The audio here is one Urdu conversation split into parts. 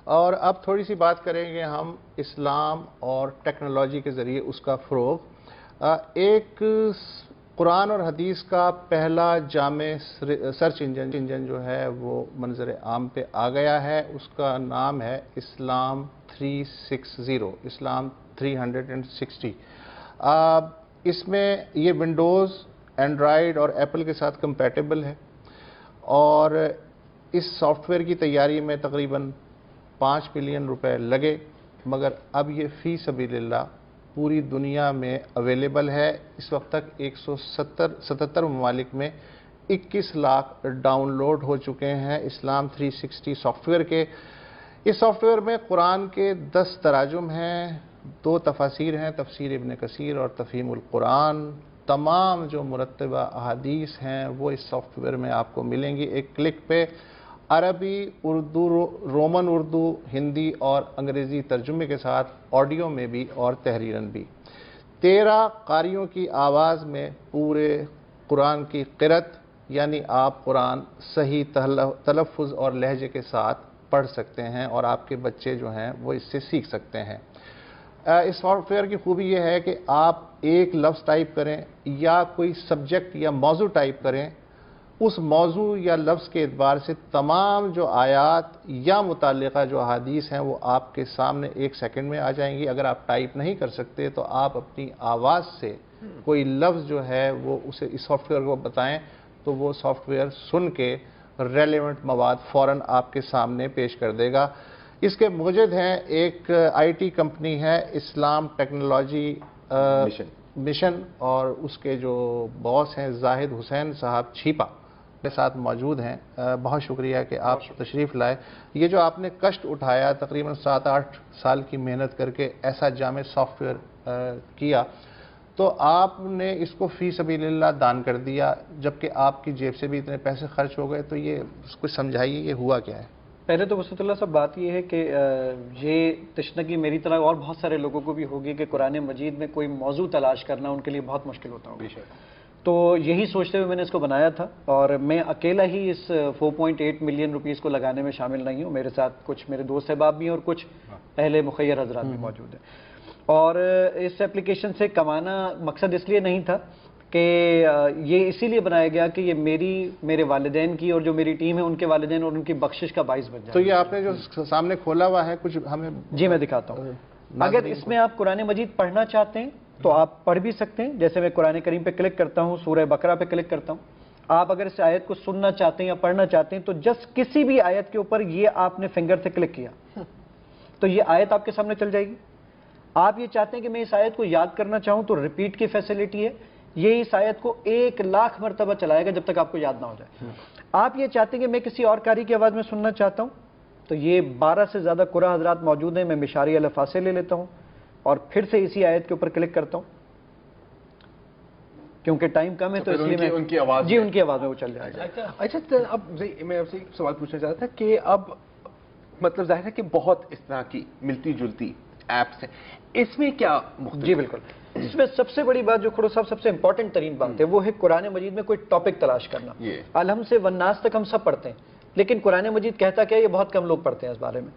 اور اب تھوڑی سی بات کریں گے ہم اسلام اور ٹیکنالوجی کے ذریعے اس کا فروغ۔ ایک قرآن اور حدیث کا پہلا جامع سرچ انجن جو ہے وہ منظر عام پہ آ گیا ہے، اس کا نام ہے اسلام 360، اسلام 360۔ اس میں یہ ونڈوز، اینڈرائیڈ اور ایپل کے ساتھ کمپیٹیبل ہے، اور اس سافٹ ویئر کی تیاری میں تقریباً 5 بلین روپے لگے، مگر اب یہ فی سبیل اللہ پوری دنیا میں اویلیبل ہے۔ اس وقت تک 177 ممالک میں 21 لاکھ ڈاؤن لوڈ ہو چکے ہیں اسلام 360 سافٹ ویئر کے۔ اس سافٹ ویئر میں قرآن کے 10 تراجم ہیں، 2 تفاسیر ہیں، تفسیر ابن کثیر اور تفہیم القرآن۔ تمام جو مرتبہ احادیث ہیں وہ اس سافٹ ویئر میں آپ کو ملیں گی ایک کلک پہ، عربی، اردو، رومن اردو، ہندی اور انگریزی ترجمے کے ساتھ، آڈیو میں بھی اور تحریراً بھی۔ 13 قاریوں کی آواز میں پورے قرآن کی قرأت، یعنی آپ قرآن صحیح تلفظ اور لہجے کے ساتھ پڑھ سکتے ہیں، اور آپ کے بچے جو ہیں وہ اس سے سیکھ سکتے ہیں۔ اس سافٹ ویئر کی خوبی یہ ہے کہ آپ ایک لفظ ٹائپ کریں یا کوئی سبجیکٹ یا موضوع ٹائپ کریں، اس موضوع یا لفظ کے اعتبار سے تمام جو آیات یا متعلقہ جو احادیث ہیں وہ آپ کے سامنے 1 سیکنڈ میں آ جائیں گی۔ اگر آپ ٹائپ نہیں کر سکتے تو آپ اپنی آواز سے کوئی لفظ جو ہے وہ اسے اس سافٹ ویئر کو بتائیں تو وہ سافٹ ویئر سن کے ریلیونٹ مواد فوراً آپ کے سامنے پیش کر دے گا۔ اس کے موجد ہیں، ایک IT کمپنی ہے اسلام ٹیکنالوجی مشن، اور اس کے جو باس ہیں زاہد حسین صاحب چھیپا کے ساتھ موجود ہیں۔ بہت شکریہ کہ آپ تشریف لائے۔ یہ جو آپ نے کشٹ اٹھایا، تقریباً 7-8 سال کی محنت کر کے ایسا جامع سافٹ ویئر کیا، تو آپ نے اس کو فی سبیل اللہ دان کر دیا، جبکہ آپ کی جیب سے بھی اتنے پیسے خرچ ہو گئے، تو یہ کچھ سمجھائیے یہ ہوا کیا ہے؟ پہلے تو وسعت اللہ صاحب بات یہ ہے کہ یہ تشنگی میری طرح اور بہت سارے لوگوں کو بھی ہوگی کہ قرآن مجید میں کوئی موضوع تلاش کرنا ان کے لیے بہت مشکل ہوتا ہوگا۔ تو یہی سوچتے ہوئے میں نے اس کو بنایا تھا، اور میں اکیلا ہی اس 4.8 ملین روپیز کو لگانے میں شامل نہیں ہوں، میرے ساتھ کچھ میرے دوست احباب بھی ہیں اور کچھ اہل مخیر حضرات بھی موجود ہیں۔ اور اس ایپلیکیشن سے کمانا مقصد اس لیے نہیں تھا کہ یہ اسی لیے بنایا گیا کہ یہ میرے والدین کی اور جو میری ٹیم ہے ان کے والدین اور ان کی بخشش کا باعث بن جائے۔ تو یہ آپ نے جو سامنے کھولا ہوا ہے کچھ ہمیں؟ جی میں دکھاتا ہوں۔ اگر اس میں آپ قرآن مجید پڑھنا چاہتے ہیں تو آپ پڑھ بھی سکتے ہیں، جیسے میں قرآن کریم پہ کلک کرتا ہوں، سورہ بقرہ پہ کلک کرتا ہوں۔ آپ اگر اس آیت کو سننا چاہتے ہیں یا پڑھنا چاہتے ہیں تو جسٹ کسی بھی آیت کے اوپر یہ آپ نے فنگر سے کلک کیا تو یہ آیت آپ کے سامنے چل جائے گی۔ آپ یہ چاہتے ہیں کہ میں اس آیت کو یاد کرنا چاہوں تو ریپیٹ کی فیسلٹی ہے، یہ اس آیت کو 1 لاکھ مرتبہ چلائے گا جب تک آپ کو یاد نہ ہو جائے۔ آپ یہ چاہتے ہیں کہ میں کسی اور قاری کی آواز میں سننا چاہتا ہوں تو یہ 12 سے زیادہ قرآن حضرات موجود ہیں، میں مشاری الفاظ سے لے لیتا ہوں اور پھر سے اسی آیت کے اوپر کلک کرتا ہوں، کیونکہ ٹائم کم ہے تو اس لیے میں ان کی آواز میں وہ چل جائے گا۔ اچھا، اب میں آپ سے ایک سوال پوچھنا چاہتا تھا کہ اب مطلب ظاہر ہے کہ بہت اس طرح کی ملتی جلتی ایپس ہیں، اس میں کیا مختلف؟ جی بالکل، اس میں سب سے بڑی بات جو کھڑو صاحب سب سے امپورٹنٹ ترین بات ہے وہ ہے قرآن مجید میں کوئی ٹاپک تلاش کرنا۔ الحمد سے والناس تک ہم سب پڑھتے ہیں، لیکن قرآن مجید کہتا کیا یہ بہت کم لوگ پڑھتے ہیں اس بارے میں۔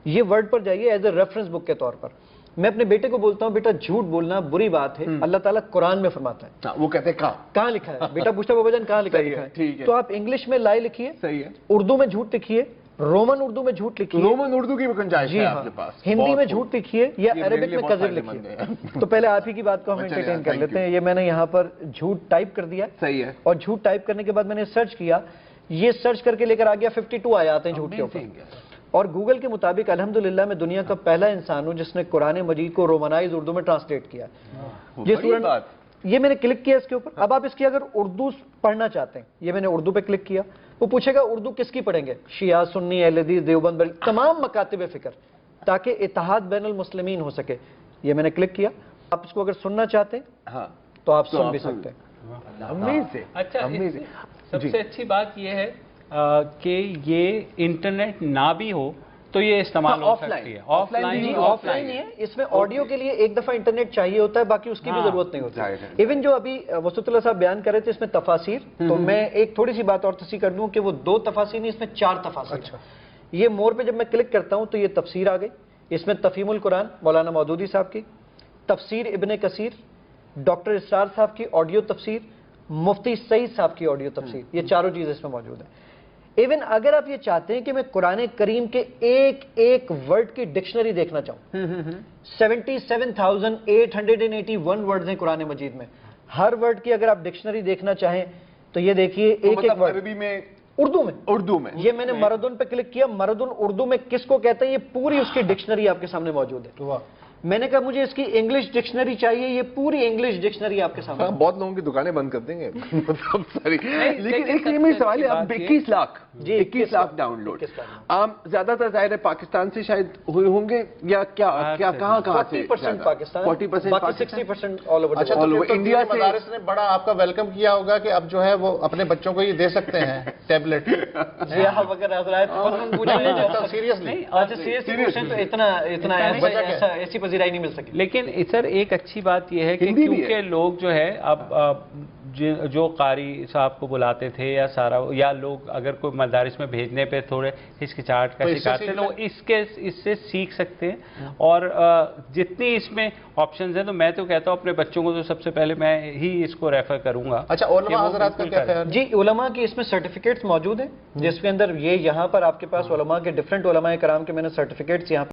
یہ ورڈ پر جائیے ایز اے ریفرنس بک کے طور پر۔ میں اپنے بیٹے کو بولتا ہوں بیٹا جھوٹ بولنا بری بات ہے، اللہ تعالیٰ قرآن میں فرماتا ہے، وہ کہتے ہیں کہاں لکھا ہے؟ بیٹا پوچھتا بابا جان کہاں لکھا ہے؟ تو آپ انگلش میں لائے لکھیے، اردو میں جھوٹ لکھیے، رومن اردو میں جھوٹ لکھیے، رومن اردو کی گنجائش ہے آپ کے پاس، ہندی میں جھوٹ لکھیے یا عربک میں کذب لکھیے۔ تو پہلے آپ ہی کی بات کو ہم انٹرٹین کر لیتے ہیں۔ یہ میں نے یہاں پر جھوٹ ٹائپ کر دیا، صحیح ہے، اور جھوٹ ٹائپ کرنے کے بعد میں نے سرچ کیا، یہ سرچ کر کے لے کر آ گیا 52 آیات ہیں جھوٹ کے اوپر۔ اور گوگل کے مطابق الحمدللہ میں دنیا کا پہلا انسان ہوں جس نے قرآن مجید کو رومنائز اردو میں ٹرانسلیٹ کیا۔ یہ میں نے کلک کیا اس کے اوپر۔ اب آپ اس کی اگر اردو پڑھنا چاہتے ہیں، یہ میں نے اردو پہ کلک کیا، وہ پوچھے گا اردو کس کی پڑھیں گے؟ شیعہ، سنی، اہل حدیث، دیوبند، تمام مکاتب فکر، تاکہ اتحاد بین المسلمین ہو سکے۔ یہ میں نے کلک کیا۔ آپ اس کو اگر سننا چاہتے ہیں تو آپ سن بھی سکتے ہیں۔ اچھا، سب سے اچھی بات یہ ہے کہ یہ انٹرنیٹ نہ بھی ہو تو یہ استعمال ہو سکتی ہے، آف لائن ہے۔ اس میں آڈیو کے لیے ایک دفعہ انٹرنیٹ چاہیے ہوتا ہے، باقی اس کی بھی ضرورت نہیں ہوتی۔ ایون جو ابھی وسعت اللہ صاحب بیان کر رہے تھے اس میں تفاسیر، تو میں ایک تھوڑی سی بات اور تصحیح کر دوں کہ وہ 2 تفاسیر نہیں، اس میں 4 تفاسیر۔ یہ مور پہ جب میں کلک کرتا ہوں تو یہ تفسیر آ گئی. اس میں تفہیم القرآن مولانا مودودی صاحب کی، تفسیر ابن کثیر، ڈاکٹر اسرار صاحب کی آڈیو تفسیر، مفتی سعید صاحب کی آڈیو تفسیر، یہ چاروں چیزیں اس میں موجود ہیں. ایون اگر آپ یہ چاہتے ہیں کہ میں قرآن کریم کے ایک ایک ورڈ کی ڈکشنری دیکھنا چاہوں، 77,881 ورڈز ہیں قرآن مجید میں. ہر ورڈ کی اگر آپ ڈکشنری دیکھنا چاہیں تو یہ دیکھیے ایک ایک ورڈ عربی میں، اردو میں یہ میں نے مردن پہ کلک کیا، مردن اردو میں کس کو کہتے ہیں یہ پوری اس کی ڈکشنری آپ کے سامنے موجود ہے. میں نے کہا مجھے اس کی انگلش ڈکشنری چاہیے، یہ پوری انگلش ڈکشنری آپ کے سامنے. بہت لوگوں کی دکانیں بند کر دیں گے لیکن ایک یہ میرا سوال ہے، اب 21 لاکھ 21 لاکھ ڈاؤن لوڈ زیادہ تر ظاہر ہے پاکستان سے شاید ہوئے ہوں گے یا کیا کہاں سے؟ 40% پاکستان، 40% 60% آل اوور. اچھا، تو انڈیا سے مدارس نے بڑا آپ کا ویلکم کیا ہوگا کہ اب جو ہے وہ اپنے بچوں کو یہ دے سکتے ہیں ٹیبلٹ. جی آپ اگر حضرات سیریسلی تو اتنا ایسی پذیرائی نہیں مل سکی. لیکن سر ایک اچھی بات یہ ہے کہ کیونکہ لوگ جو ہے اب جو قاری صاحب کو بلاتے تھے یا لوگ اگر کوئی مدارس میں بھیجنے پہ تھوڑے ہچکچاہٹ کا شکار تھے تو اس سے سیکھ سکتے ہیں. اور جتنی اس میں آپشنز ہیں تو میں تو کہتا ہوں اپنے بچوں کو تو سب سے پہلے میں ہی اس کو ریفر کروں گا. اچھا، علماء حضرات کا کیا خیال؟ جی علماء کی اس میں سرٹیفکیٹس موجود ہیں جس کے اندر یہاں پر آپ کے پاس علماء کے ڈفرینٹ علماء کرام کے میں نے سرٹیفکیٹس یہاں